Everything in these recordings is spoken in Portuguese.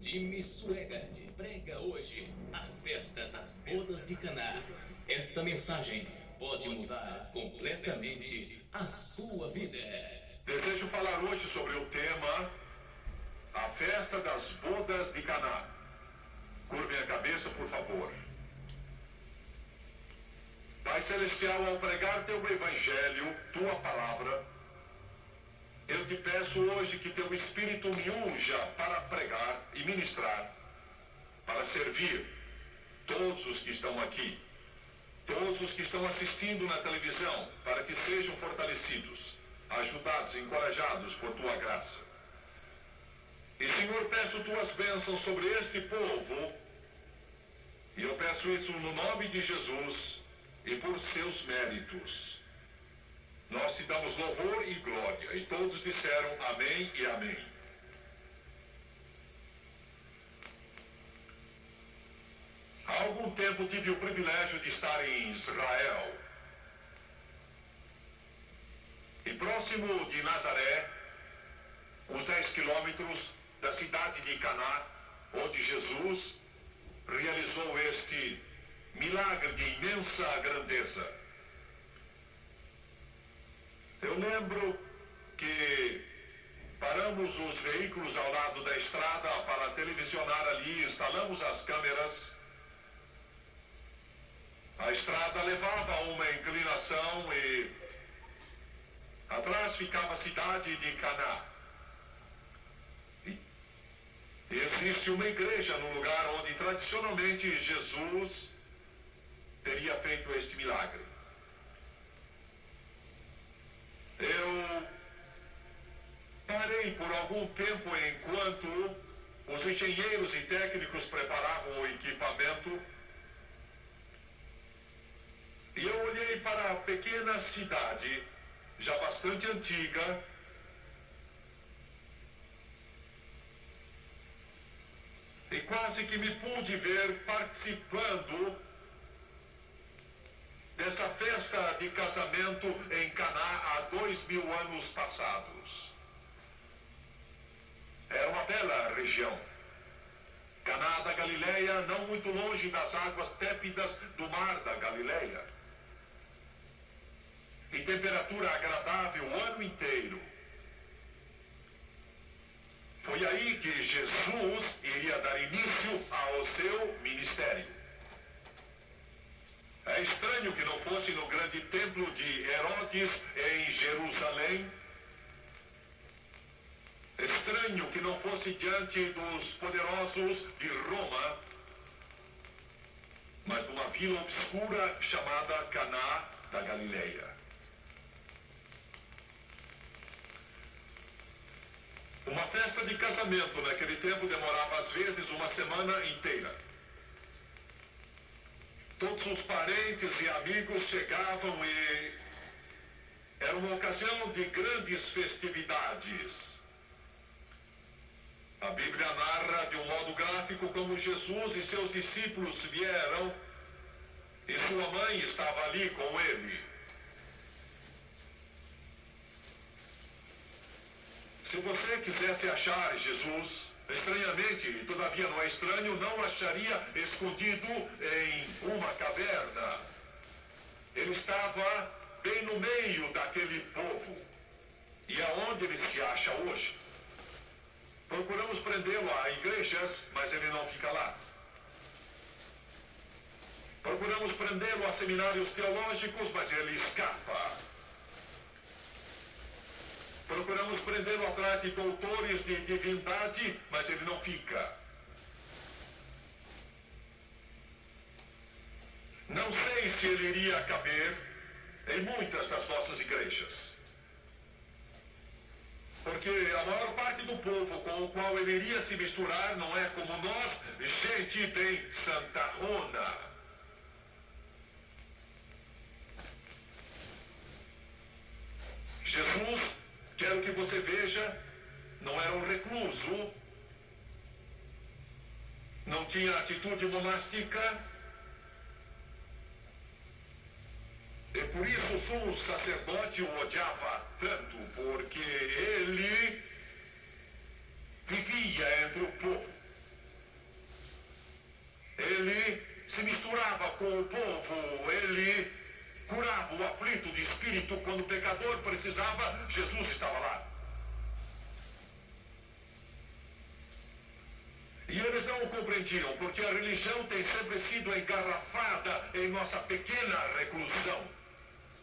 Jimmy Swaggart prega hoje a festa das bodas de Caná. Esta mensagem pode mudar completamente a sua vida. Desejo falar hoje sobre o tema a festa das bodas de Caná. Curvem a cabeça, por favor. Pai Celestial, ao pregar teu evangelho, tua palavra, eu te peço hoje que teu Espírito me unja para pregar e ministrar, para servir todos os que estão aqui, todos os que estão assistindo na televisão, para que sejam fortalecidos, ajudados, encorajados por tua graça. E, Senhor, peço tuas bênçãos sobre este povo, e eu peço isso no nome de Jesus e por seus méritos. Nós te damos louvor e glória, e todos disseram amém e amém. Há algum tempo tive o privilégio de estar em Israel. E próximo de Nazaré, uns 10 quilômetros da cidade de Caná, onde Jesus realizou este milagre de imensa grandeza. Eu lembro que paramos os veículos ao lado da estrada para televisionar ali, instalamos as câmeras. A estrada levava a uma inclinação e atrás ficava a cidade de Caná. E existe uma igreja no lugar onde tradicionalmente Jesus teria feito este milagre. Eu parei por algum tempo enquanto os engenheiros e técnicos preparavam o equipamento e eu olhei para a pequena cidade, já bastante antiga, e quase que me pude ver participando dessa festa de casamento em Caná há 2000 anos passados. Era uma bela região. Caná da Galileia, não muito longe das águas tépidas do mar da Galileia. E temperatura agradável o ano inteiro. Foi aí que Jesus iria dar início ao seu ministério. É estranho que não fosse no grande templo de Herodes em Jerusalém. É estranho que não fosse diante dos poderosos de Roma, mas numa vila obscura chamada Caná da Galileia. Uma festa de casamento naquele tempo demorava às vezes uma semana inteira. Todos os parentes e amigos chegavam e era uma ocasião de grandes festividades. A Bíblia narra de um modo gráfico como Jesus e seus discípulos vieram e sua mãe estava ali com ele. Se você quisesse achar Jesus, estranhamente, e todavia não é estranho, não acharia escondido em uma caverna. Ele estava bem no meio daquele povo. E aonde ele se acha hoje? Procuramos prendê-lo a igrejas, mas ele não fica lá. Procuramos prendê-lo a seminários teológicos, mas ele escapa. Procuramos prendê-lo atrás de doutores de divindade, mas ele não fica. Não sei se ele iria caber em muitas das nossas igrejas. Porque a maior parte do povo com o qual ele iria se misturar não é como nós, gente bem santarrona. Jesus, quero que você veja, não era um recluso, não tinha atitude monástica, e por isso o sumo sacerdote o odiava tanto, porque ele vivia entre o povo. com o povo, ele curava o aflito de espírito. Quando o pecador precisava, Jesus estava lá. E eles não o compreendiam, porque a religião tem sempre sido engarrafada em nossa pequena reclusão.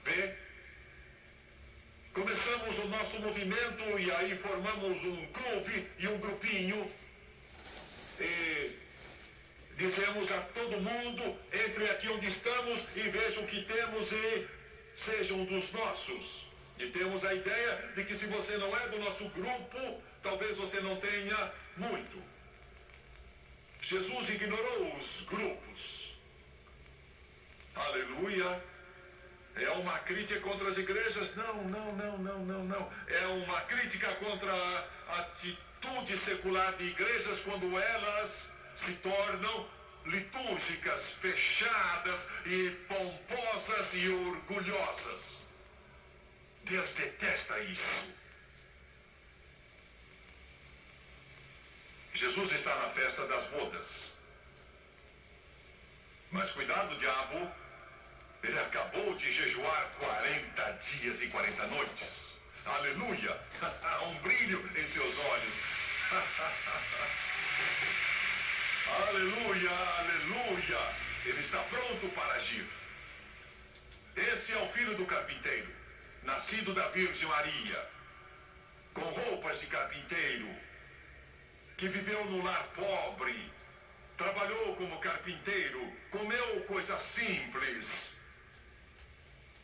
Vê? Começamos o nosso movimento e aí formamos um clube e um grupinho. E dizemos a todo mundo, entre aqui onde estamos e vejam o que temos e sejam dos nossos. E temos a ideia de que se você não é do nosso grupo, talvez você não tenha muito. Jesus ignorou os grupos. Aleluia. É uma crítica contra as igrejas? Não. É uma crítica contra a atitude secular de igrejas quando elas se tornam litúrgicas, fechadas e pomposas e orgulhosas. Deus detesta isso. Jesus está na festa das bodas. Mas cuidado, diabo. Ele acabou de jejuar 40 dias e 40 noites. Aleluia! Um brilho em seus olhos. Aleluia, aleluia! Ele está pronto para agir. Esse é o filho do carpinteiro, nascido da Virgem Maria, com roupas de carpinteiro, que viveu no lar pobre, trabalhou como carpinteiro, comeu coisas simples.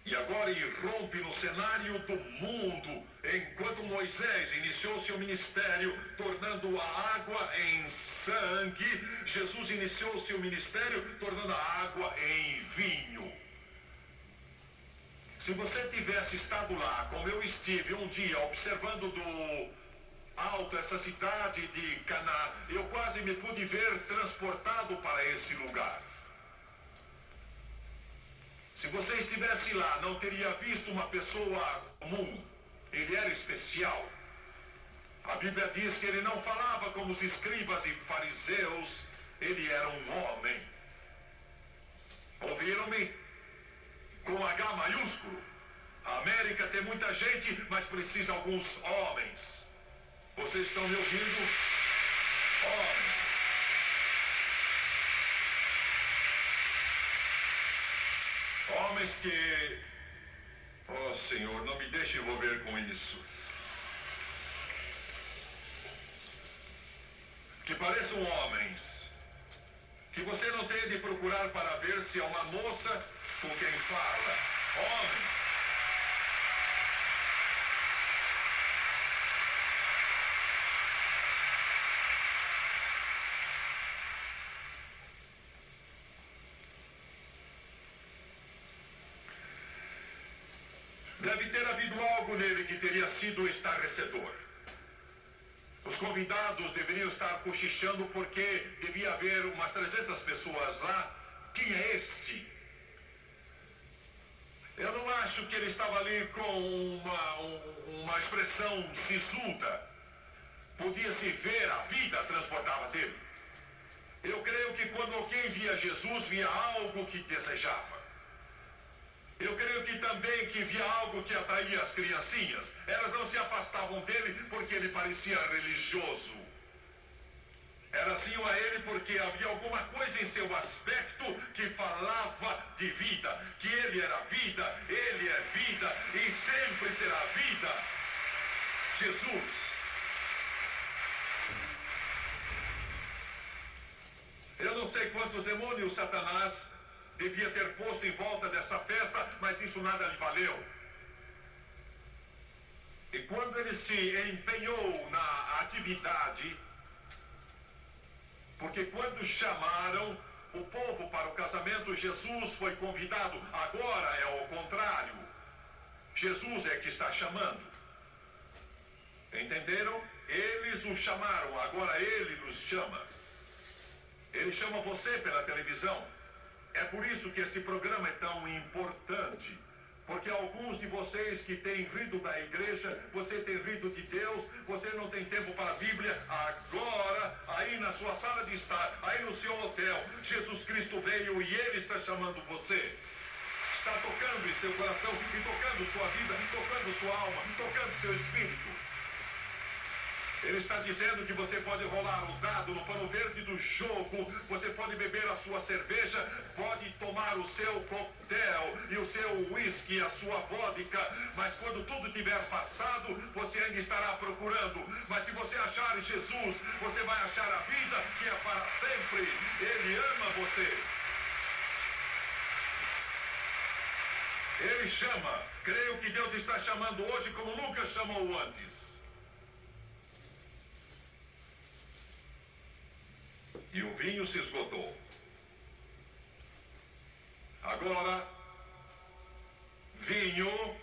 E agora irrompe no cenário do mundo, enquanto Moisés iniciou seu ministério, tornando a água em sangue. Jesus iniciou seu ministério, tornando a água em vinho. Se você tivesse estado lá, como eu estive um dia, observando do alto essa cidade de Caná, eu quase me pude ver transportado para esse lugar. Se você estivesse lá, não teria visto uma pessoa comum. Ele era especial. A Bíblia diz que ele não falava como os escribas e fariseus. Ele era um homem. Ouviram-me? Com H maiúsculo. A América tem muita gente, mas precisa alguns homens. Vocês estão me ouvindo? Homens. Homens que... Oh, Senhor, não me deixe envolver com isso. Que pareçam homens. Que você não tenha de procurar para ver se é uma moça com quem fala. Homens. Deve ter havido algo nele que teria sido estarrecedor. Os convidados deveriam estar cochichando porque devia haver umas 300 pessoas lá. Quem é este? Eu não acho que ele estava ali com uma expressão sisuda. Podia-se ver a vida transportava dele. Eu creio que quando alguém via Jesus, via algo que desejava. Eu creio que também que via algo que atraía as criancinhas. Elas não se afastavam dele porque ele parecia religioso. Elas iam a ele porque havia alguma coisa em seu aspecto que falava de vida. Que ele era vida, ele é vida e sempre será vida. Jesus. Eu não sei quantos demônios Satanás devia ter posto em volta dessa festa, mas isso nada lhe valeu. E quando ele se empenhou na atividade, porque quando chamaram o povo para o casamento, Jesus foi convidado. Agora é o contrário. Jesus é que está chamando. Entenderam? Eles o chamaram, agora ele nos chama. Ele chama você pela televisão. É por isso que este programa é tão importante. Porque alguns de vocês que têm rido da igreja, você tem rido de Deus, você não tem tempo para a Bíblia, agora, aí aí na sua sala de estar, aí no seu hotel, Jesus Cristo veio e Ele está chamando você. Está tocando em seu coração e tocando sua vida, tocando sua alma, tocando seu espírito. Ele está dizendo que você pode rolar o dado no pano verde do jogo, você pode beber a sua cerveja, pode tomar o seu coquetel e o seu whisky, a sua vodka, mas quando tudo tiver passado, você ainda estará procurando. Mas se você achar Jesus, você vai achar a vida que é para sempre. Ele ama você. Ele chama. Creio que Deus está chamando hoje como nunca chamou antes. E o vinho se esgotou. Agora, vinho,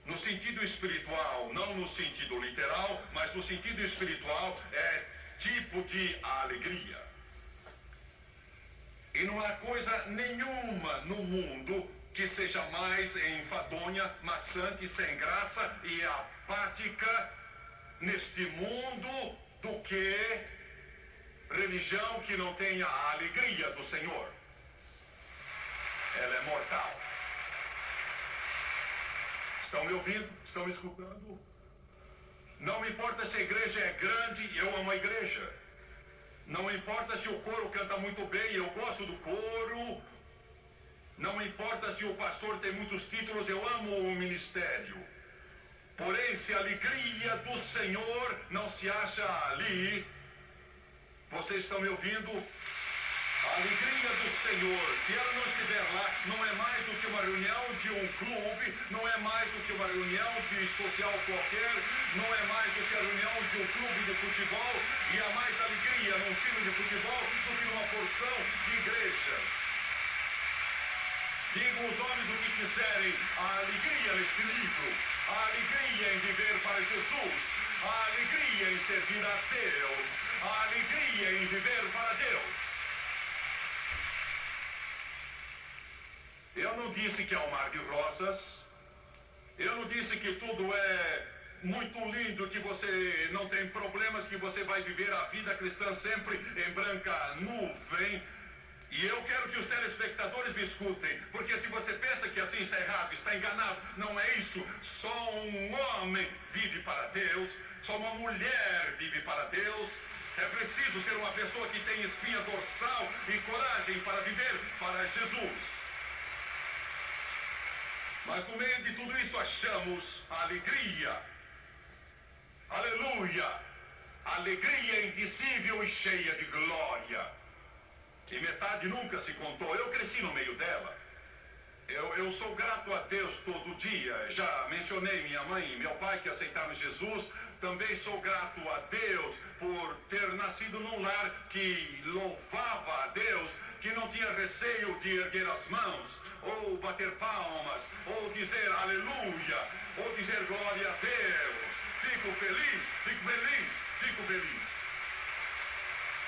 no sentido espiritual, não no sentido literal, mas no sentido espiritual, é tipo de alegria. E não há coisa nenhuma no mundo que seja mais enfadonha, maçante, sem graça e apática neste mundo do que religião que não tenha a alegria do Senhor. Ela é mortal. Estão me ouvindo? Estão me escutando? Não me importa se a igreja é grande, eu amo a igreja. Não importa se o coro canta muito bem, eu gosto do coro. Não importa se o pastor tem muitos títulos, eu amo o ministério. Porém, se a alegria do Senhor não se acha ali, vocês estão me ouvindo? A alegria do Senhor, se ela não estiver lá, não é mais do que uma reunião de um clube, não é mais do que uma reunião de social qualquer, não é mais do que a reunião de um clube de futebol, e há mais alegria num time de futebol do que numa porção de igrejas. Digam os homens o que quiserem, a alegria neste livro, a alegria em viver para Jesus, a alegria em servir a Deus, a alegria em viver para Deus. Eu não disse que é um mar de rosas, eu não disse que tudo é muito lindo, que você não tem problemas, que você vai viver a vida cristã sempre em branca nuvem. E eu quero que os telespectadores me escutem, porque se você pensa que assim está errado, está enganado, não é isso. Só um homem vive para Deus, só uma mulher vive para Deus. É preciso ser uma pessoa que tem espinha dorsal e coragem para viver para Jesus. Mas no meio de tudo isso achamos a alegria. Aleluia! Alegria indizível e cheia de glória. E metade nunca se contou. Eu cresci no meio dela. Eu sou grato a Deus todo dia. Já mencionei minha mãe e meu pai que aceitaram Jesus. Também sou grato a Deus por ter nascido num lar que louvava a Deus, que não tinha receio de erguer as mãos, ou bater palmas, ou dizer aleluia, ou dizer glória a Deus. Fico feliz, fico feliz, fico feliz.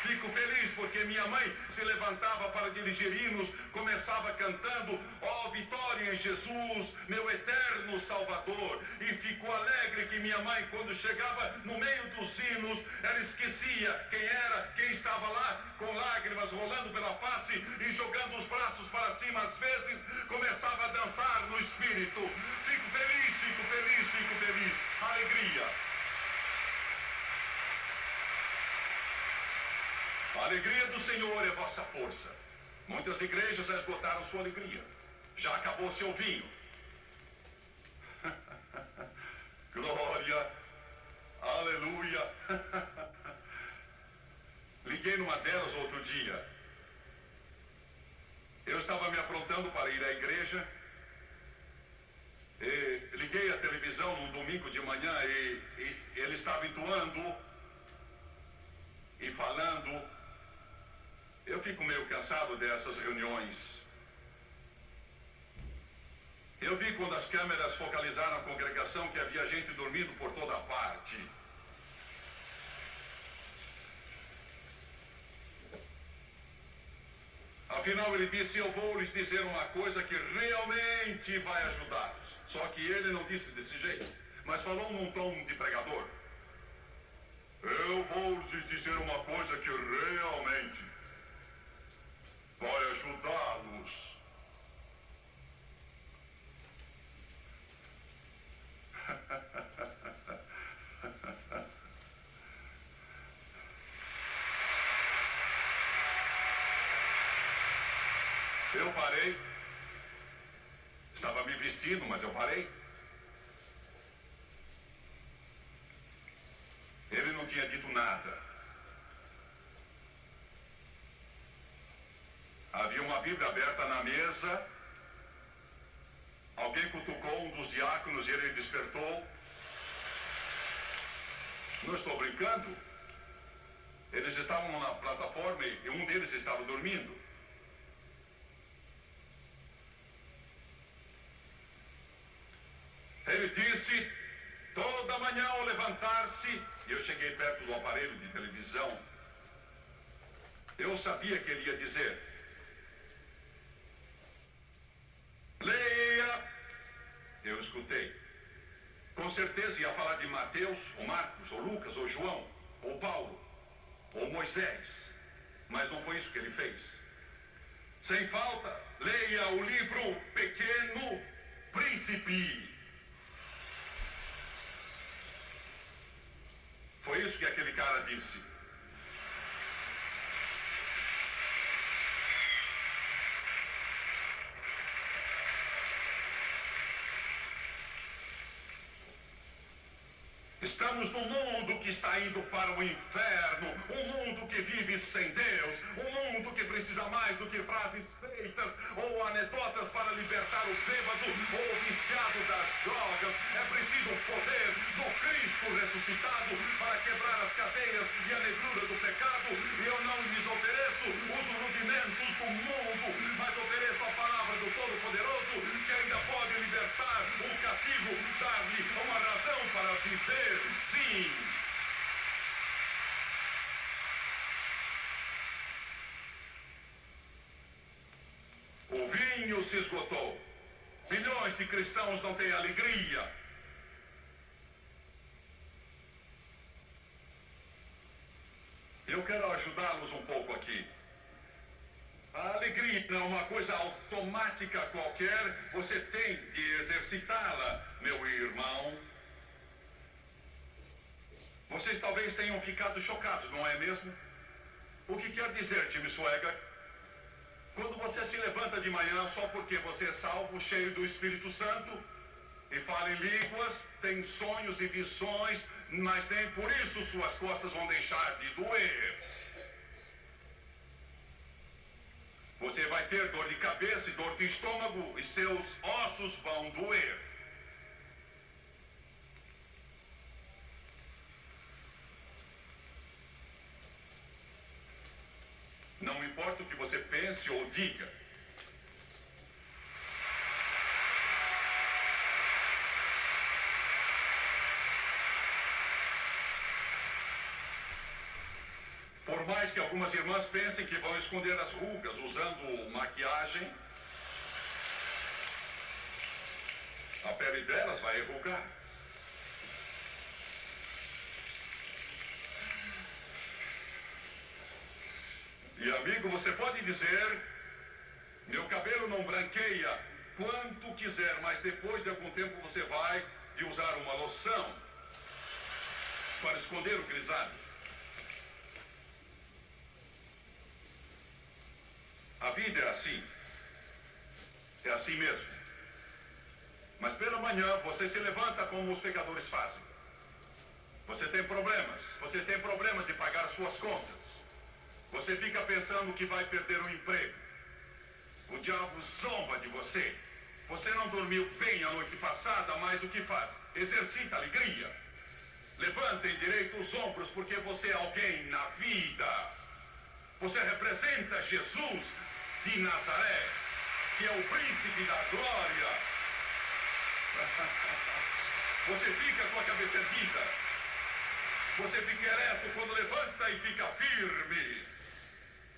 Fico feliz porque minha mãe se levantava para dirigir hinos, começava cantando, ó vitória em Jesus, meu eterno Salvador. E fico alegre que minha mãe, quando chegava no meio dos hinos, ela esquecia quem era, quem estava lá, com lágrimas rolando pela face e jogando os braços para cima, às vezes começava a dançar no espírito. Fico feliz, fico feliz, fico feliz. Alegria. A alegria do Senhor é vossa força. Muitas igrejas já esgotaram sua alegria. Já acabou seu vinho. Glória. Aleluia. Liguei numa delas outro dia. Eu estava me aprontando para ir à igreja. Liguei a televisão num domingo de manhã e ele estava entoando e falando. Eu fico meio cansado dessas reuniões. Eu vi quando as câmeras focalizaram a congregação que havia gente dormindo por toda parte. Afinal, ele disse, eu vou lhes dizer uma coisa que realmente vai ajudá-los. Só que ele não disse desse jeito, mas falou num tom de pregador. Eu vou lhes dizer uma coisa que realmente vai ajudá-los. Eu parei. Estava me vestindo, mas eu parei. Ele não tinha dito nada. Havia uma Bíblia aberta na mesa. Alguém cutucou um dos diáconos e ele despertou. Não estou brincando. Eles estavam na plataforma e um deles estava dormindo. Ele disse, toda manhã ao levantar-se, e eu cheguei perto do aparelho de televisão, eu sabia que ele ia dizer, leia. Eu escutei. Com certeza ia falar de Mateus, ou Marcos, ou Lucas, ou João, ou Paulo, ou Moisés. Mas não foi isso que ele fez. Sem falta, leia o livro Pequeno Príncipe. Foi isso que aquele cara disse. Estamos num mundo que está indo para o inferno, um mundo que vive sem Deus, um mundo que precisa mais do que frases feitas ou anedotas para libertar o bêbado ou o viciado das drogas. É preciso o poder do Cristo ressuscitado para quebrar as cadeias e a negrura do pecado. E eu não lhes ofereço os rudimentos do mundo, mas ofereço a palavra do Todo-Poderoso que ainda pode libertar o cativo, dar-lhe uma razão para viver. Sim. O vinho se esgotou. Milhões de cristãos não têm alegria. Eu quero ajudá-los um pouco aqui. A alegria não é uma coisa automática qualquer. Você tem de exercitá-la, meu irmão. Vocês talvez tenham ficado chocados, não é mesmo? O que quer dizer, Tim Swagger? Quando você se levanta de manhã só porque você é salvo, cheio do Espírito Santo, e fala em línguas, tem sonhos e visões, mas nem por isso suas costas vão deixar de doer. Você vai ter dor de cabeça e dor de estômago, e seus ossos vão doer. Não importa o que você pense ou diga. Por mais que algumas irmãs pensem que vão esconder as rugas usando maquiagem, a pele delas vai enrugar. E amigo, você pode dizer, meu cabelo não branqueia quanto quiser, mas depois de algum tempo você vai de usar uma loção para esconder o grisalho. A vida é assim. É assim mesmo. Mas pela manhã você se levanta como os pecadores fazem. Você tem problemas. Você tem problemas de pagar suas contas. Você fica pensando que vai perder o emprego. O diabo zomba de você. Você não dormiu bem a noite passada, mas o que faz? Exercita a alegria. Levanta em direito os ombros, porque você é alguém na vida. Você representa Jesus de Nazaré, que é o príncipe da glória. Você fica com a cabeça erguida. Você fica ereto quando levanta e fica firme.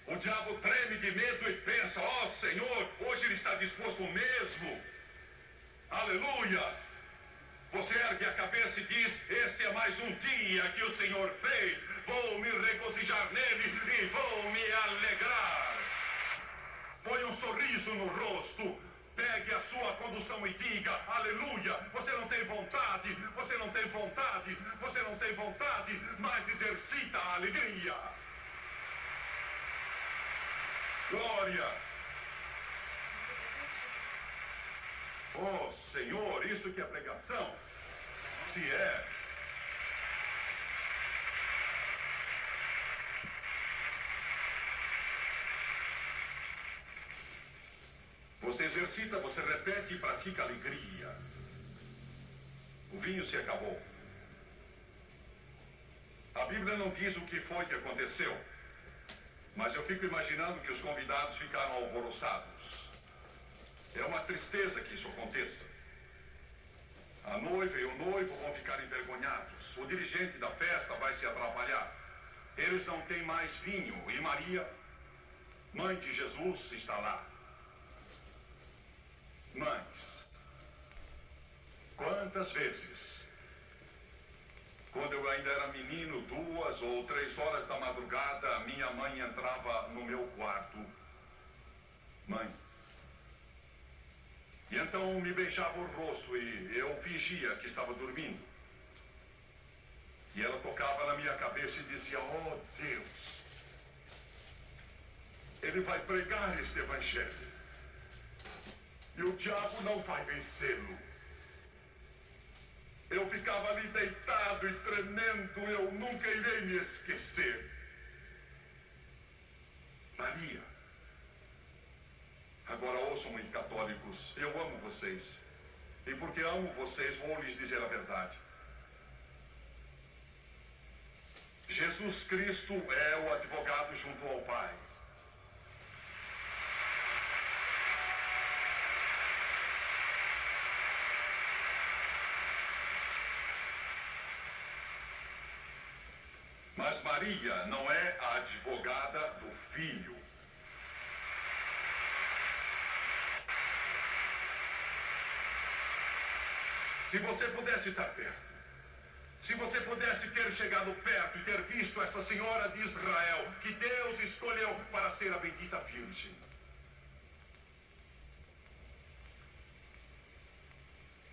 O diabo treme de medo e pensa, ó Senhor, hoje ele está disposto mesmo. Aleluia. Você ergue a cabeça e diz: este é mais um dia que o Senhor fez. Vou me regozijar nele e vou me alegrar. Põe um sorriso no rosto. Pegue a sua condução e diga: aleluia. Você não tem vontade, você não tem vontade, você não tem vontade, mas exercita a alegria. Glória. Oh, Senhor, isso que é pregação? Se é. Você exercita, você repete e pratica alegria. O vinho se acabou. A Bíblia não diz o que foi que aconteceu, mas eu fico imaginando que os convidados ficaram alvoroçados. É uma tristeza que isso aconteça. A noiva e o noivo vão ficar envergonhados. O dirigente da festa vai se atrapalhar. Eles não têm mais vinho. E Maria, mãe de Jesus, está lá. Mães, quantas vezes, quando eu ainda era menino, 2 ou 3 horas da madrugada, minha mãe entrava no meu quarto. Mãe. E então me beijava o rosto e eu fingia que estava dormindo. E ela tocava na minha cabeça e dizia: oh Deus, ele vai pregar este evangelho. E o diabo não vai vencê-lo. Eu ficava ali deitado e tremendo, eu nunca irei me esquecer. Maria. Agora ouçam-me, católicos, eu amo vocês. E porque amo vocês, vou lhes dizer a verdade. Jesus Cristo é o advogado junto ao Pai. Mas Maria não é a advogada do Filho. Se você pudesse estar perto, se você pudesse ter chegado perto e ter visto esta senhora de Israel, que Deus escolheu para ser a bendita Virgem.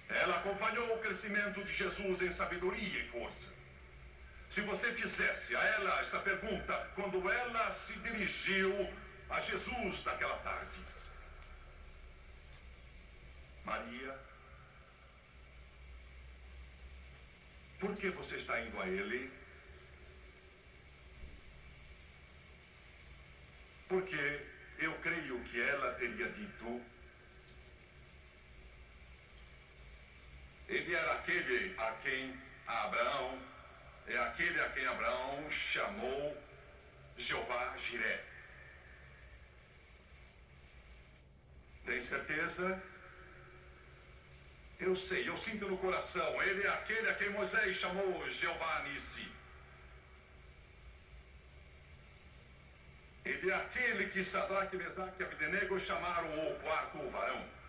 Ela acompanhou o crescimento de Jesus em sabedoria e força. Se você fizesse a ela esta pergunta, quando ela se dirigiu a Jesus naquela tarde: Maria, por que você está indo a ele? Porque eu creio que ela teria dito: ele era aquele a quem Abraão chamou Jeová Jiré. Tem certeza? Eu sei, eu sinto no coração. Ele é aquele a quem Moisés chamou Jeová Nissi. Ele é aquele que Sadraque, Mesaque e Abdenego chamaram o quarto varão.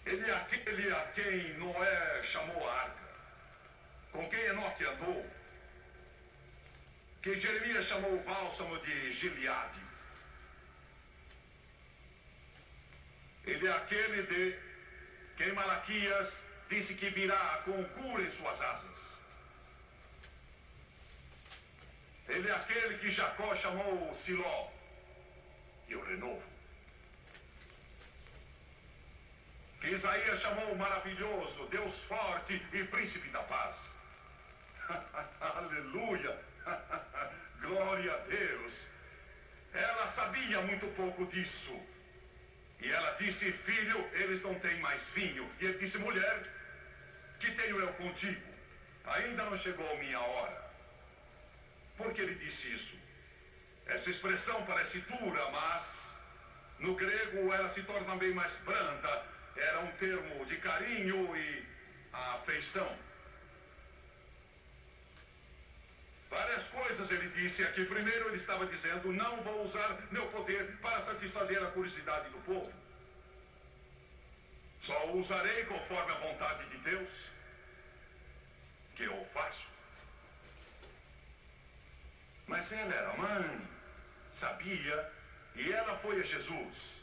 Ele é aquele a quem Noé chamou a arca, com quem Enoque andou, que Jeremias chamou o bálsamo de Gileade. Ele é aquele de quem Malaquias disse que virá com cura em suas asas. Ele é aquele que Jacó chamou Siló, e o renovo. Que Isaías chamou o maravilhoso, Deus forte e príncipe da paz. Aleluia! Glória a Deus! Ela sabia muito pouco disso. E ela disse: filho, eles não têm mais vinho. E ele disse: mulher, que tenho eu contigo? Ainda não chegou a minha hora. Por que ele disse isso? Essa expressão parece dura, mas no grego ela se torna bem mais branda. Era um termo de carinho e afeição. Várias coisas ele disse aqui. Primeiro ele estava dizendo: não vou usar meu poder para satisfazer a curiosidade do povo. Só o usarei conforme a vontade de Deus, que eu faço. Mas ela era mãe, sabia, e ela foi a Jesus.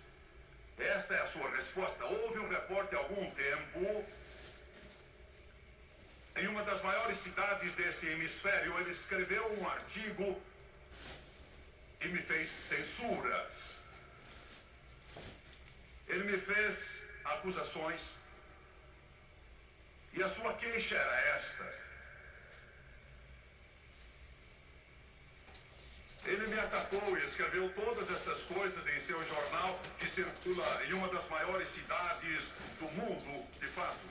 Esta é a sua resposta. Houve um repórter há algum tempo, em uma das maiores cidades deste hemisfério, ele escreveu um artigo e me fez censuras. Ele me fez acusações, e a sua queixa era esta. Ele me atacou e escreveu todas essas coisas em seu jornal que circula em uma das maiores cidades do mundo, de fato.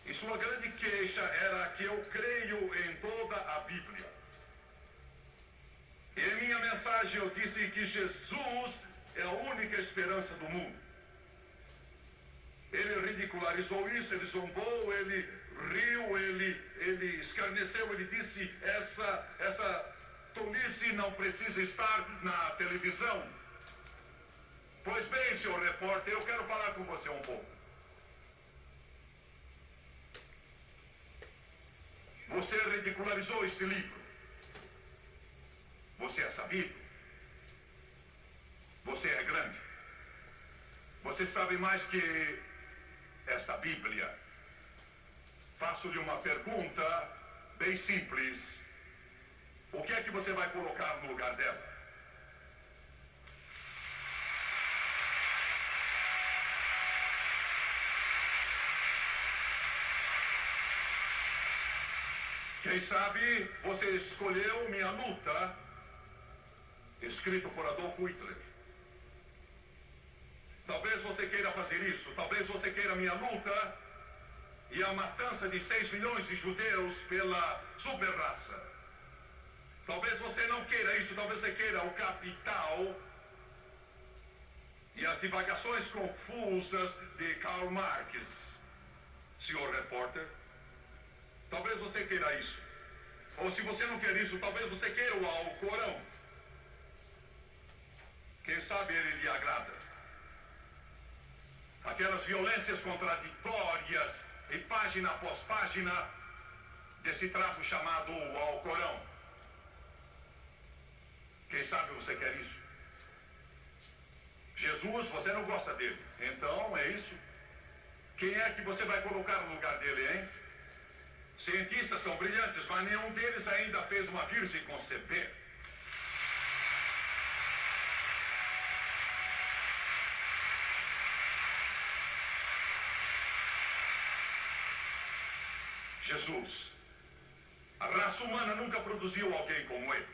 E sua grande queixa era que eu creio em toda a Bíblia. E em minha mensagem eu disse que Jesus é a única esperança do mundo. Ele ridicularizou isso, ele zombou, ele riu, ele escarneceu, ele disse essa tolice não precisa estar na televisão. Pois bem, senhor repórter, eu quero falar com você um pouco. Você ridicularizou esse livro. Você é sabido. Você é grande. Você sabe mais que esta Bíblia. Faço-lhe uma pergunta bem simples. O que é que você vai colocar no lugar dela? Quem sabe você escolheu Minha Luta, escrito por Adolf Hitler. Talvez você queira fazer isso, talvez você queira Minha Luta e a matança de 6 milhões de judeus pela superraça. Talvez você não queira isso, talvez você queira o Capital e as divagações confusas de Karl Marx, senhor repórter. Talvez você queira isso. Ou se você não quer isso, talvez você queira o Alcorão. Quem sabe ele lhe agrada. Aquelas violências contraditórias e página após página desse trapo chamado o Alcorão. Quem sabe você quer isso? Jesus, você não gosta dele. Então, é isso. Quem é que você vai colocar no lugar dele, hein? Cientistas são brilhantes, mas nenhum deles ainda fez uma virgem conceber. Jesus. A raça humana nunca produziu alguém como ele.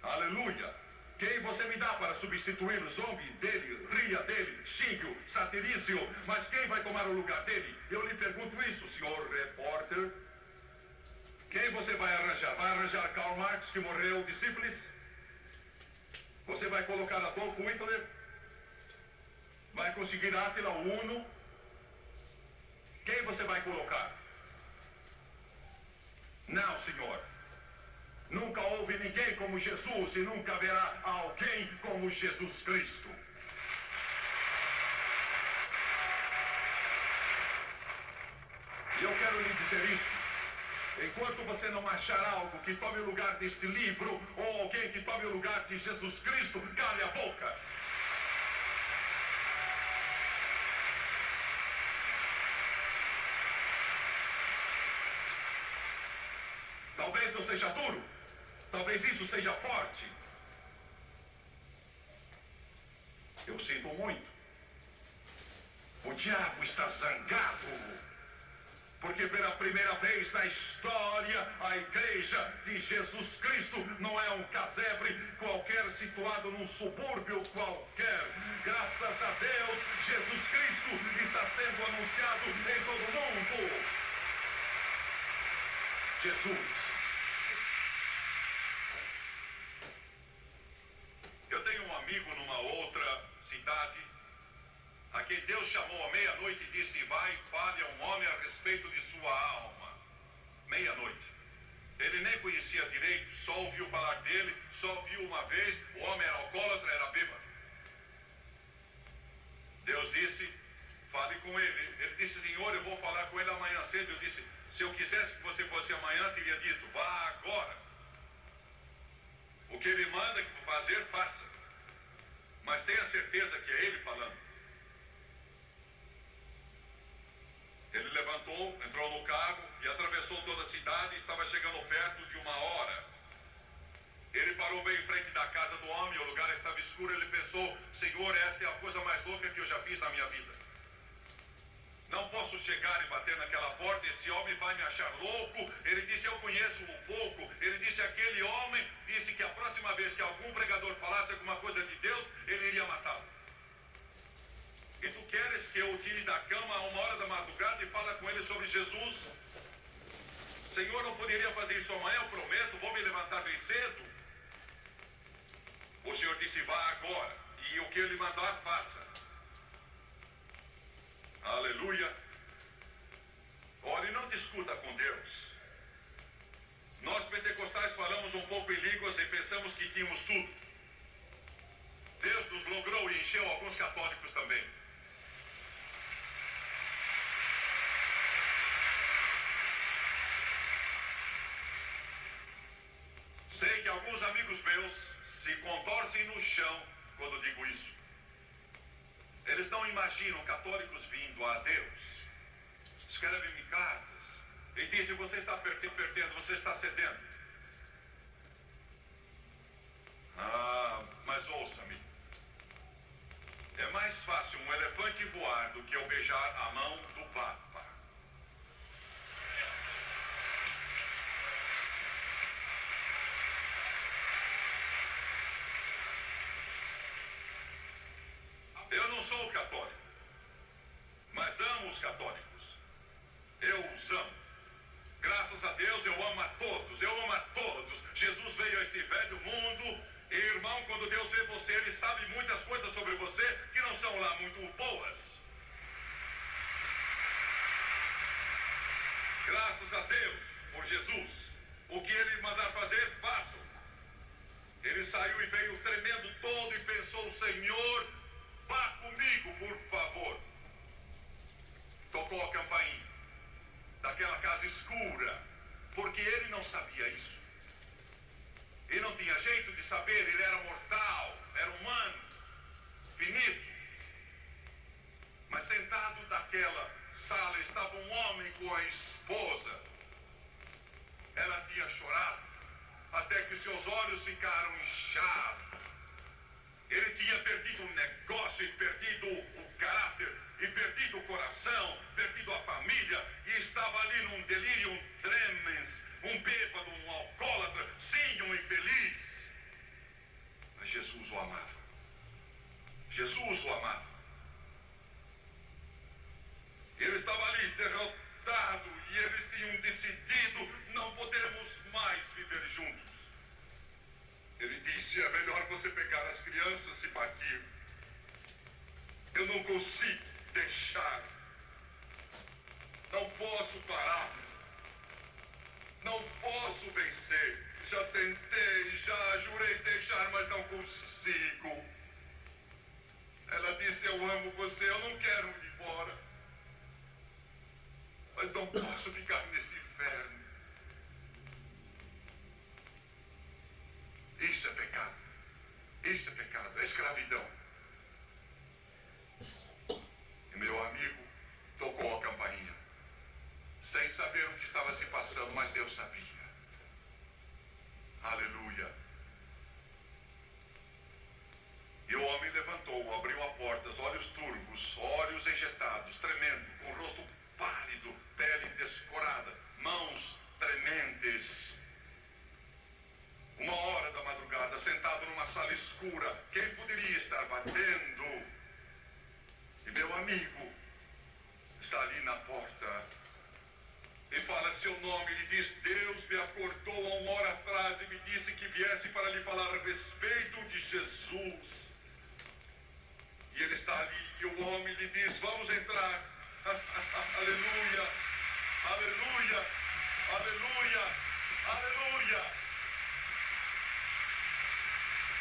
Aleluia! Quem você me dá para substituir o zombie dele, ria dele, xingue-o, satirize-o, mas quem vai tomar o lugar dele? Eu lhe pergunto isso, senhor repórter. Quem você vai arranjar? Vai arranjar Karl Marx, que morreu de sífilis? Você vai colocar Adolf Hitler? Vai conseguir Átila, o Uno? Quem você vai colocar? Não, senhor. Nunca houve ninguém como Jesus e nunca haverá alguém como Jesus Cristo. E eu quero lhe dizer isso. Enquanto você não achar algo que tome o lugar deste livro, ou alguém que tome o lugar de Jesus Cristo, cale a boca. Talvez eu seja duro. Talvez isso seja forte. Eu sinto muito. O diabo está zangado. Porque pela primeira vez na história, a igreja de Jesus Cristo não é um casebre qualquer situado num subúrbio qualquer. Graças a Deus, Jesus Cristo está sendo anunciado em todo o mundo. Jesus. Eu tenho um amigo numa outra cidade, a quem Deus chamou à meia-noite e disse: vai, fale a um homem a respeito de sua alma. Meia-noite. Ele nem conhecia direito, só ouviu falar dele, só viu uma vez, o homem era alcoólatra, era bêbado. Deus disse: Se eu quisesse que você fosse amanhã, teria dito, vá agora. O que ele manda fazer, faça. Mas tenha certeza que é ele falando. Ele levantou, entrou no carro e atravessou toda a cidade e estava chegando perto de 1 hora. Ele parou bem em frente da casa do homem, o lugar estava escuro. Ele pensou, Senhor, esta é a coisa mais louca que eu já fiz na minha vida. Não posso chegar e bater naquela porta, esse homem vai me achar louco. Ele disse, eu conheço-o pouco. Ele disse, aquele homem disse que a próxima vez que algum pregador falasse alguma coisa de Deus, ele iria matá-lo. E tu queres que eu tire da cama a 1 hora da madrugada e fale com ele sobre Jesus? Senhor, não poderia fazer isso amanhã, eu prometo, vou me levantar bem cedo. O Senhor disse, vá agora, e o que ele mandar, faça. Aleluia. Ore, não discuta com Deus. Nós pentecostais falamos um pouco em línguas e pensamos que tínhamos tudo. Deus nos logrou e encheu alguns católicos também. Sei que alguns amigos meus se contorcem no chão quando digo isso. Eles não imaginam católicos vindo a Deus. Escrevem-me cartas e dizem, você está perdendo, você está cedendo. Mas ouça-me. É mais fácil um elefante voar do que eu beijar a mão do Papa. Eu não sou católico, mas amo os católicos. Eu os amo. Graças a Deus eu amo a todos, eu amo a todos. Jesus veio a este velho mundo e, irmão, quando Deus vê você, Ele sabe muitas coisas sobre você que não são lá muito boas. Graças a Deus por Jesus. O que Ele mandar fazer, façam. Ele saiu e veio tremendo todo e pensou, Senhor, vá comigo, por favor. Tocou a campainha daquela casa escura, porque ele não sabia isso. Ele não tinha jeito de saber, ele era mortal, era humano, finito. Mas sentado naquela sala estava um homem com a esposa. Ela tinha chorado, até que seus olhos ficaram inchados. Ele tinha perdido o negócio e perdido o caráter, e perdido o coração, perdido a família, e estava ali num delírio tremens, um bêbado, um alcoólatra, sim, um infeliz. Mas Jesus o amava. Jesus o amava. Ele estava ali derrotado e eles tinham decidido, não podemos mais viver juntos. Ele disse, é melhor você pegar as crianças e partir. Eu não consigo deixar. Não posso parar. Não posso vencer. Já tentei, já jurei deixar, mas não consigo. Ela disse, eu amo você, eu não quero ir embora. Mas não posso ficar nesse inferno. Isso é pecado. Isso é pecado, é escravidão. E meu amigo tocou a campainha, sem saber o que estava se passando, mas Deus sabia. Aleluia. E o homem levantou, abriu a porta, os olhos turvos, olhos injetados, tremendo, com o rosto pálido, pele descorada, mãos trementes. 1 hora da madrugada, sentado numa sala escura, quem poderia estar batendo? E meu amigo está ali na porta e fala seu nome. Ele diz, Deus me acordou há 1 hora atrás e me disse que viesse para lhe falar a respeito de Jesus. E ele está ali e o homem lhe diz, vamos entrar. Aleluia, aleluia, aleluia, aleluia.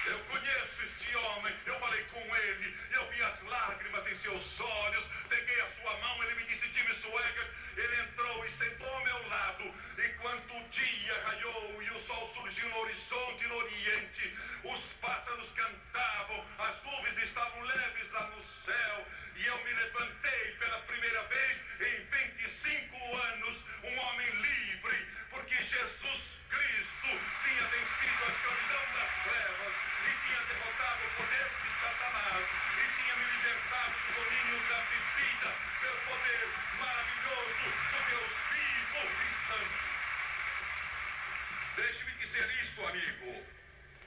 Eu conheço este homem, eu falei com ele, eu vi as lágrimas em seus olhos, peguei a sua mão, ele me disse, Jimmy Swaggart, Ele entrou e sentou ao meu lado. E quando o dia raiou e o sol surgiu no horizonte no oriente, os pássaros cantavam, as nuvens estavam leves lá no céu, e eu me levantei pela primeira vez em 25 anos, um homem livre, porque Jesus Cristo tinha vencido a escravidão das trevas e tinha derrotado o poder de Satanás e tinha me libertado do domínio da bebida pelo poder maravilhoso do Deus vivo e santo. Deixe-me dizer isto, amigo.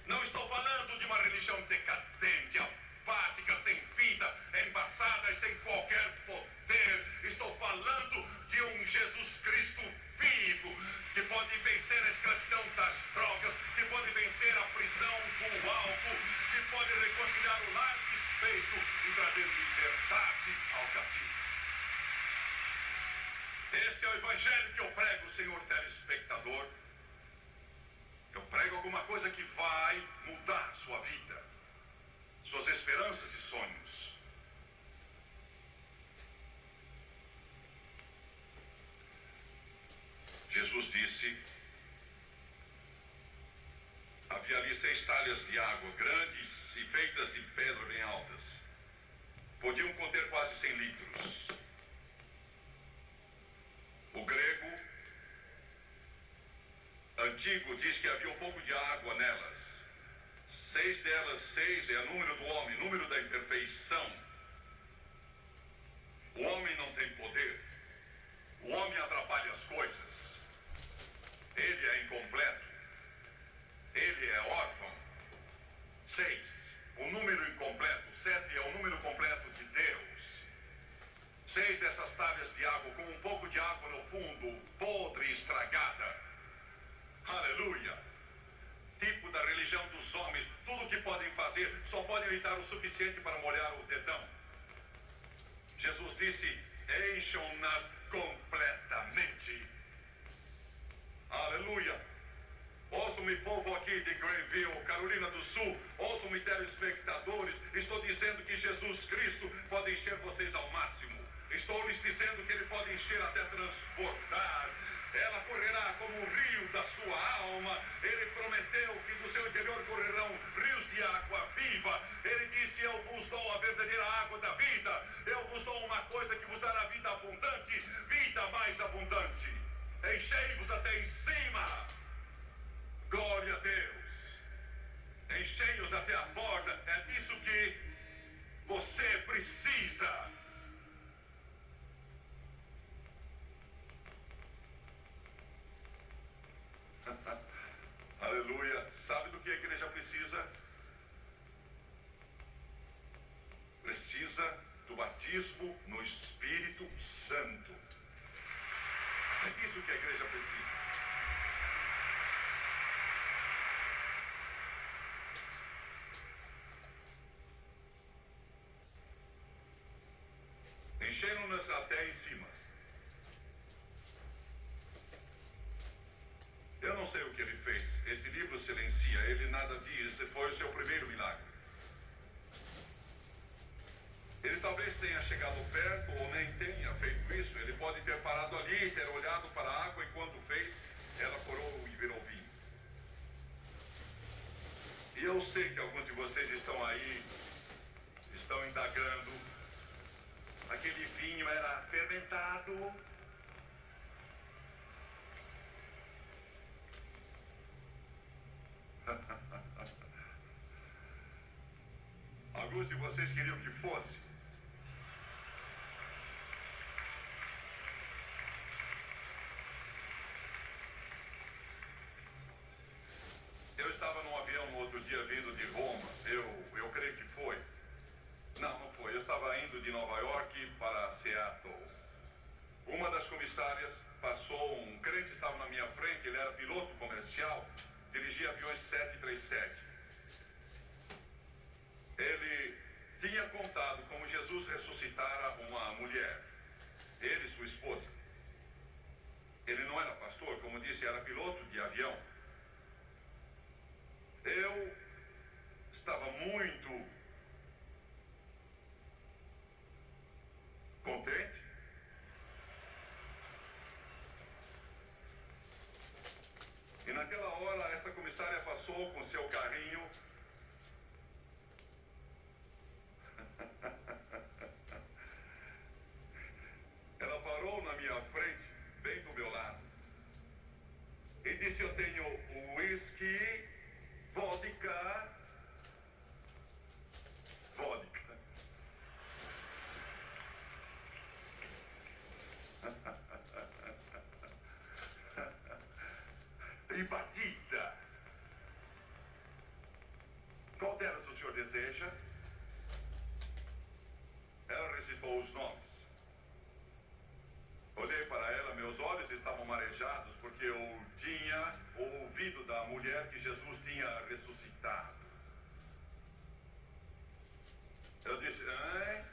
Não estou falando de uma religião decadente, apática, sem vida, embaçada e sem qualquer poder. Estou falando de um Jesus Cristo vivo, que pode vencer a escravidão das drogas, que pode vencer a prisão com o álcool, que pode reconciliar o lar desfeito e trazer liberdade ao cativo. Este é o evangelho que eu prego, senhor telespectador. Eu prego alguma coisa que vai mudar sua vida, suas esperanças e sonhos. Jesus disse: havia ali 6 talhas de água, grandes e feitas de pedra bem altas. Podiam conter quase 100 litros. O grego antigo diz que havia um pouco de água nelas. 6 delas, 6 é o número do homem, número da imperfeição. O homem não tem poder. O homem atrapalha as coisas. Ele é incompleto. Ele é órfão. 6, o número incompleto. 7 é o número completo de Deus. 6 dessas talhas de água, com um pouco de água no fundo, podre e estragada. Aleluia! Tipo da religião dos homens, tudo que podem fazer, só podem lhe dar o suficiente para molhar o dedão. Jesus disse: encham-nas completamente. Aleluia! Ouçam-me, povo aqui de Greenville, Carolina do Sul, ouçam-me, telespectadores, estou dizendo que Jesus Cristo pode encher vocês ao máximo. Estou lhes dizendo que Ele pode encher até transbordar. Ela correrá como um rio da sua alma. Ele prometeu que do seu interior correrão rios de água viva. Ele disse: eu vos dou a verdadeira água da vida. Eu vos dou uma coisa que vos dará vida abundante, vida mais abundante. Enchei-vos até em cima. Glória a Deus. Enchei-os até a borda. É disso que você precisa. Aleluia. Sabe do que a igreja precisa? Precisa do batismo no Espírito Santo. É disso que a igreja precisa. Encheram-nas até em cima. Eu não sei o que ele fez. Este livro silencia, ele nada diz. Foi o seu primeiro milagre. Ele talvez tenha chegado perto ou nem tenha feito isso. Ele pode ter parado ali e ter olhado para a água, e quando fez, ela corou e virou vinho. E eu sei que alguns de vocês estão aí, estão indagando. Aquele vinho era fermentado. Alguns de vocês queriam que fosse. Eu estava num avião no outro dia vindo de Roma. Eu creio que foi. Não foi. Eu estava indo de Nova York para Seattle. Uma das comissárias passou, um crente estava na minha frente, ele era piloto comercial, dirigia aviões 737. Ele tinha contado como Jesus ressuscitara uma mulher, ele e sua esposa. Ele não era pastor, como disse, era piloto de avião. Eu estava muito contente. naquela hora, essa comissária passou com seu carrinho. Ela parou na minha frente, bem do meu lado, e disse: eu tenho whisky, vodka. E batida. Qual delas o senhor deseja? Ela recitou os nomes. Olhei para ela, meus olhos estavam marejados, porque eu tinha ouvido da mulher que Jesus tinha ressuscitado. Eu disse: hein?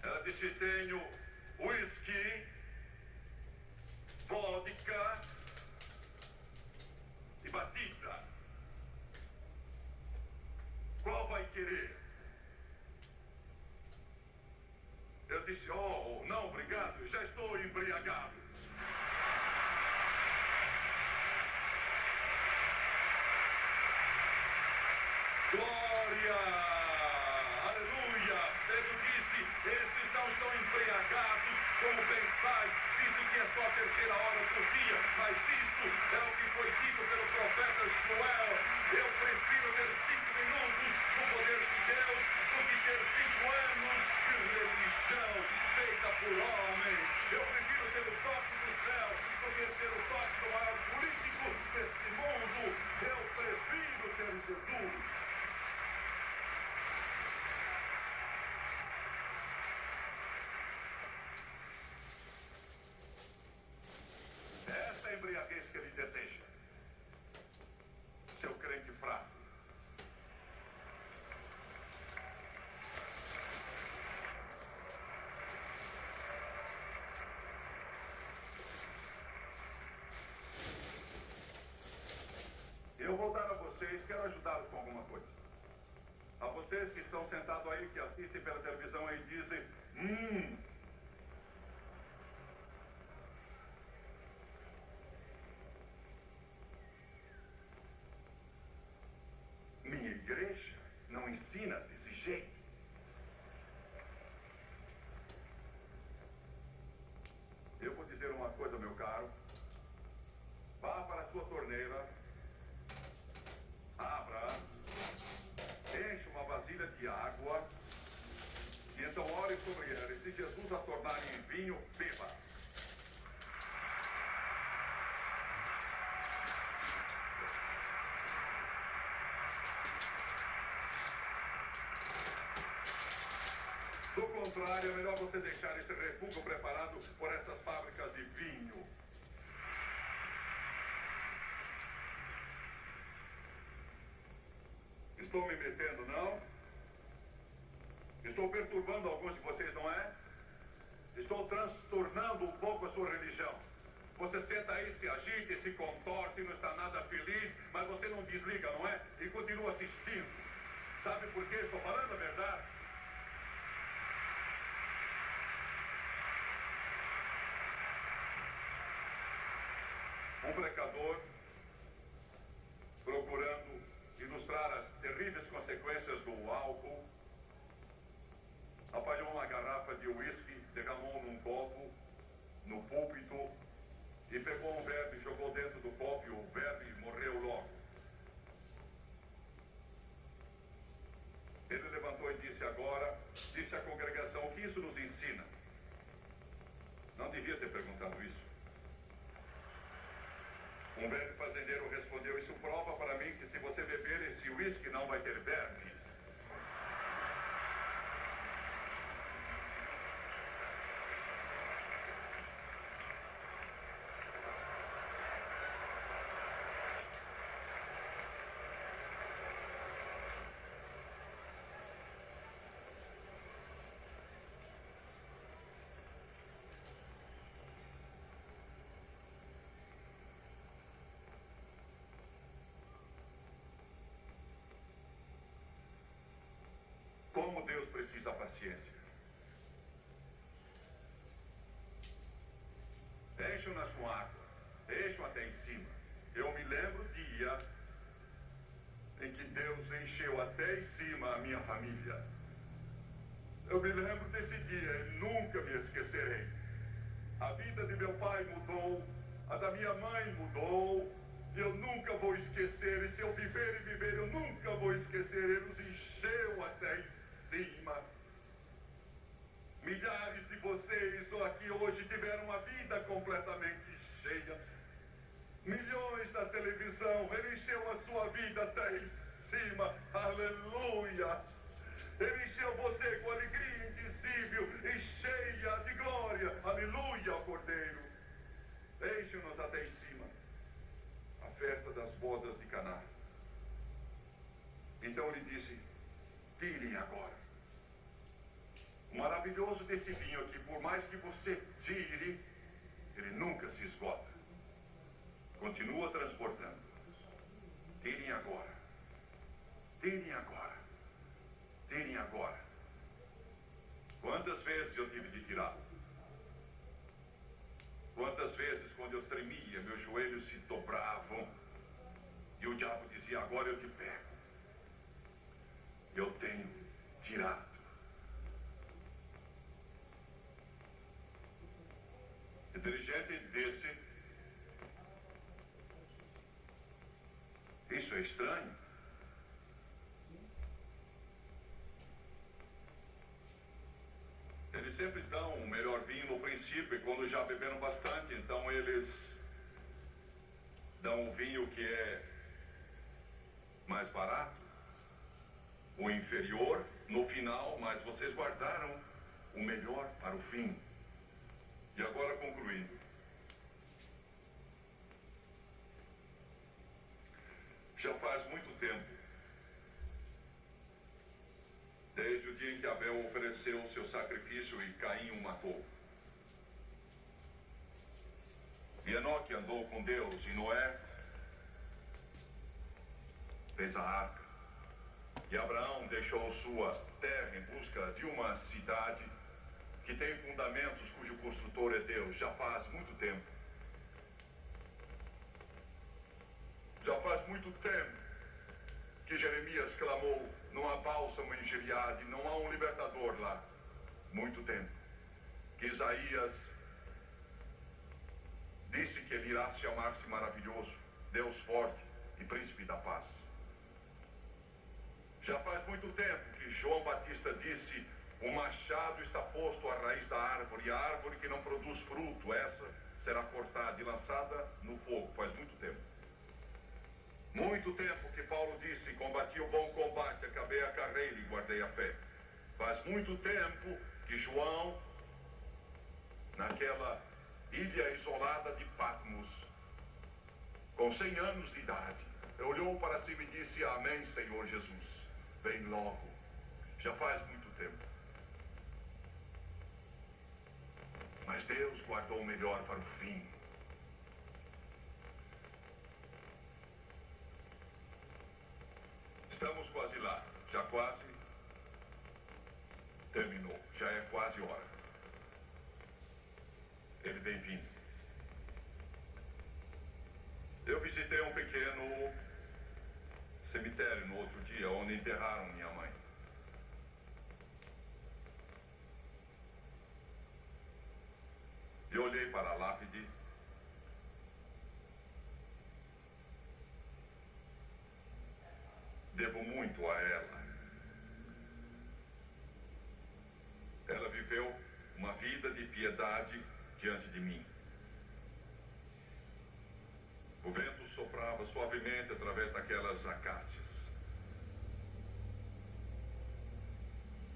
Ela disse: tenho whisky, vodka e batida. Qual vai querer? Eu disse: oh, não, obrigado, já estou embriagado. Glória! Aleluia! Pedro disse: esses não estão embriagados, como pensais. Disse que é só a terceira hora do dia, mas isto é o que foi dito pelo profeta Joel. Eu prefiro ter 5 minutos no poder de Deus do que ter 5 anos de religião feita por homens. Eu prefiro ter o toque do céu do que ter o toque do maior político deste mundo. Eu prefiro ter Jesus. Essa é a embriaguez que ele deseja. Seu crente fraco. Eu vou dar a vocês, quero ajudá-los com alguma coisa. A vocês que estão sentados aí, que assistem pela televisão e dizem: minha igreja não ensina desse jeito. Eu vou dizer uma coisa, meu caro. Vá para a sua torneira, abra, enche uma vasilha de água e então ore sobre ela. E se Jesus a tornar em vinho, beba. Do contrário, é melhor você deixar esse refúgio preparado por essas fábricas de vinho. Estou me metendo, não? Estou perturbando alguns de vocês, não é? Estou transtornando um pouco a sua religião. Você senta aí, se agita, se contorce, não está nada feliz, mas você não desliga, não é? E continua assistindo. Sabe por quê? Estou falando a verdade. Um pecador procurando ilustrar as terríveis consequências do álcool apanhou uma garrafa de uísque, derramou num copo, no púlpito, e pegou um verme e jogou dentro do copo e o verme morreu logo. Ele levantou e disse agora, disse à congregação: o que isso nos ensina? Não devia ter perguntado isso. Um velho fazendeiro respondeu: isso prova para mim que se você beber esse uísque não vai ter vermes. Como Deus precisa paciência. Enche-nas com água. encheu até em cima a minha família. Eu me lembro desse dia e nunca me esquecerei. A vida de meu pai mudou, a da minha mãe mudou, e eu nunca vou esquecer. E se eu viver e viver, eu nunca vou esquecer. Ele nos encheu até em cima. Milhares de vocês aqui hoje tiveram uma vida completamente cheia. Milhões da televisão, ele encheu a sua vida até em cima. Aleluia! Ele encheu você com alegria indizível e cheia de glória. Aleluia, Cordeiro. Deixe-nos até em cima. A festa das bodas de Caná. Então ele disse: tirem agora. O maravilhoso desse vinho aqui, por mais que você tire, ele nunca se esgota. Continua transportando. Tirem agora. Tirem agora. Tirem agora. Quantas vezes eu tive de tirar? Quantas vezes, quando eu tremia, meus joelhos se dobravam e o diabo dizia: agora eu te pego. Eu tenho tirado. O dirigente disse: isso é estranho. Eles sempre dão o melhor vinho no princípio, e quando já beberam bastante, então eles dão o vinho que é mais barato, o inferior, no final, mas vocês guardaram o melhor para o fim. E agora, concluindo. Já faz muito tempo, desde o dia em que Abel ofereceu o seu sacrifício e Caim o matou. E Enoque andou com Deus, e Noé fez a arca. E Abraão deixou sua terra em busca de uma cidade que tem fundamentos, cujo construtor é Deus. Já faz muito tempo. Já faz muito tempo que Jeremias clamou: não há bálsamo em Gileade, não há um libertador lá. Muito tempo que Isaías disse que ele irá chamar-se maravilhoso, Deus forte e príncipe da paz. Já faz muito tempo que João Batista disse: o machado está posto à raiz da árvore, e a árvore que não produz fruto, essa será cortada e lançada no fogo. Faz muito tempo. Muito tempo que Paulo disse: combati o bom combate, acabei a carreira e guardei a fé. Faz muito tempo que João, naquela ilha isolada de Patmos, com 100 anos de idade, olhou para cima e disse: amém, Senhor Jesus, vem logo. Já faz muito tempo. Mas Deus guardou o melhor para o fim. Estamos quase lá, já quase terminou, já é quase hora. Ele vem vindo. Eu visitei um pequeno cemitério no outro dia, onde enterraram minha mãe. Eu olhei para a lápide devo muito a ela. Ela viveu uma vida de piedade diante de mim. O vento soprava suavemente através daquelas acácias.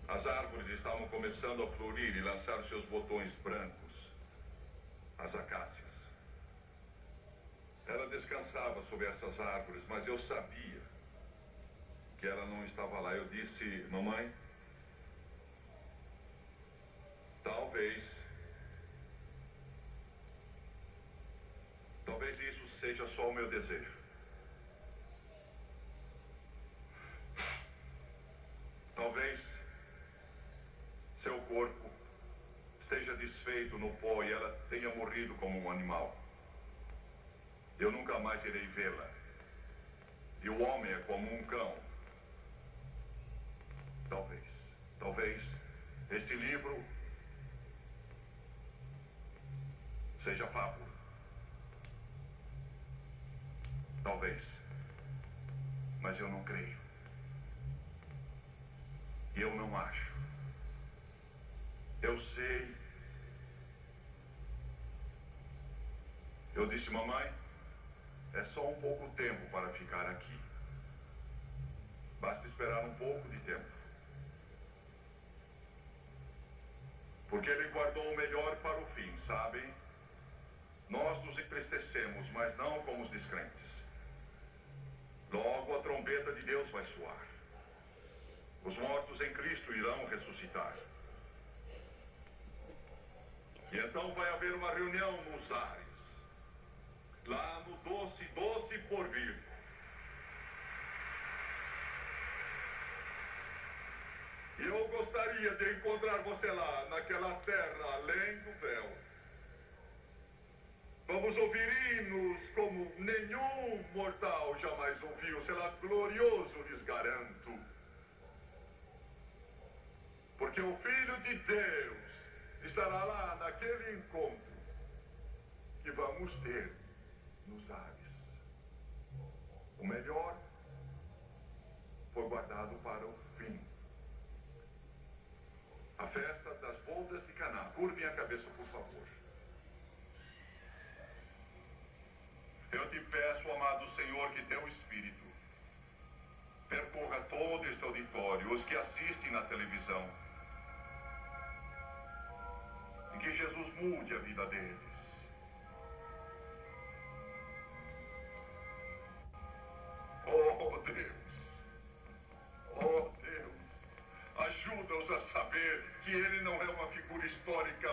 As árvores estavam começando a florir e lançar seus botões brancos. As acácias. Ela descansava sob essas árvores, mas eu sabia que ela não estava lá. Eu disse: mamãe, talvez isso seja só o meu desejo. Talvez seu corpo esteja desfeito no pó e ela tenha morrido como um animal. Eu nunca mais irei vê-la. E o homem é como um cão. Talvez este livro seja fábula. Talvez. Mas eu não creio. E eu não acho. Eu sei. Eu disse, mamãe, é só um pouco tempo para ficar aqui. Basta esperar um pouco de tempo. Porque ele guardou o melhor para o fim, sabem? Nós nos entristecemos, mas não como os descrentes. Logo a trombeta de Deus vai soar. Os mortos em Cristo irão ressuscitar. E então vai haver uma reunião nos ares. Lá no doce porvir. E eu gostaria de encontrar você lá, naquela terra além do véu. Vamos ouvir hinos como nenhum mortal jamais ouviu. Será glorioso, lhes garanto. Porque o Filho de Deus estará lá naquele encontro que vamos ter nos ares. O melhor foi guardado para o fim. A festa das bodas de Caná. Curvem a cabeça, por favor. Eu te peço, amado Senhor, que teu Espírito percorra todo este auditório, os que assistem na televisão, e que Jesus mude a vida deles. Oh Deus, ajuda-os a saber que ele não é uma figura histórica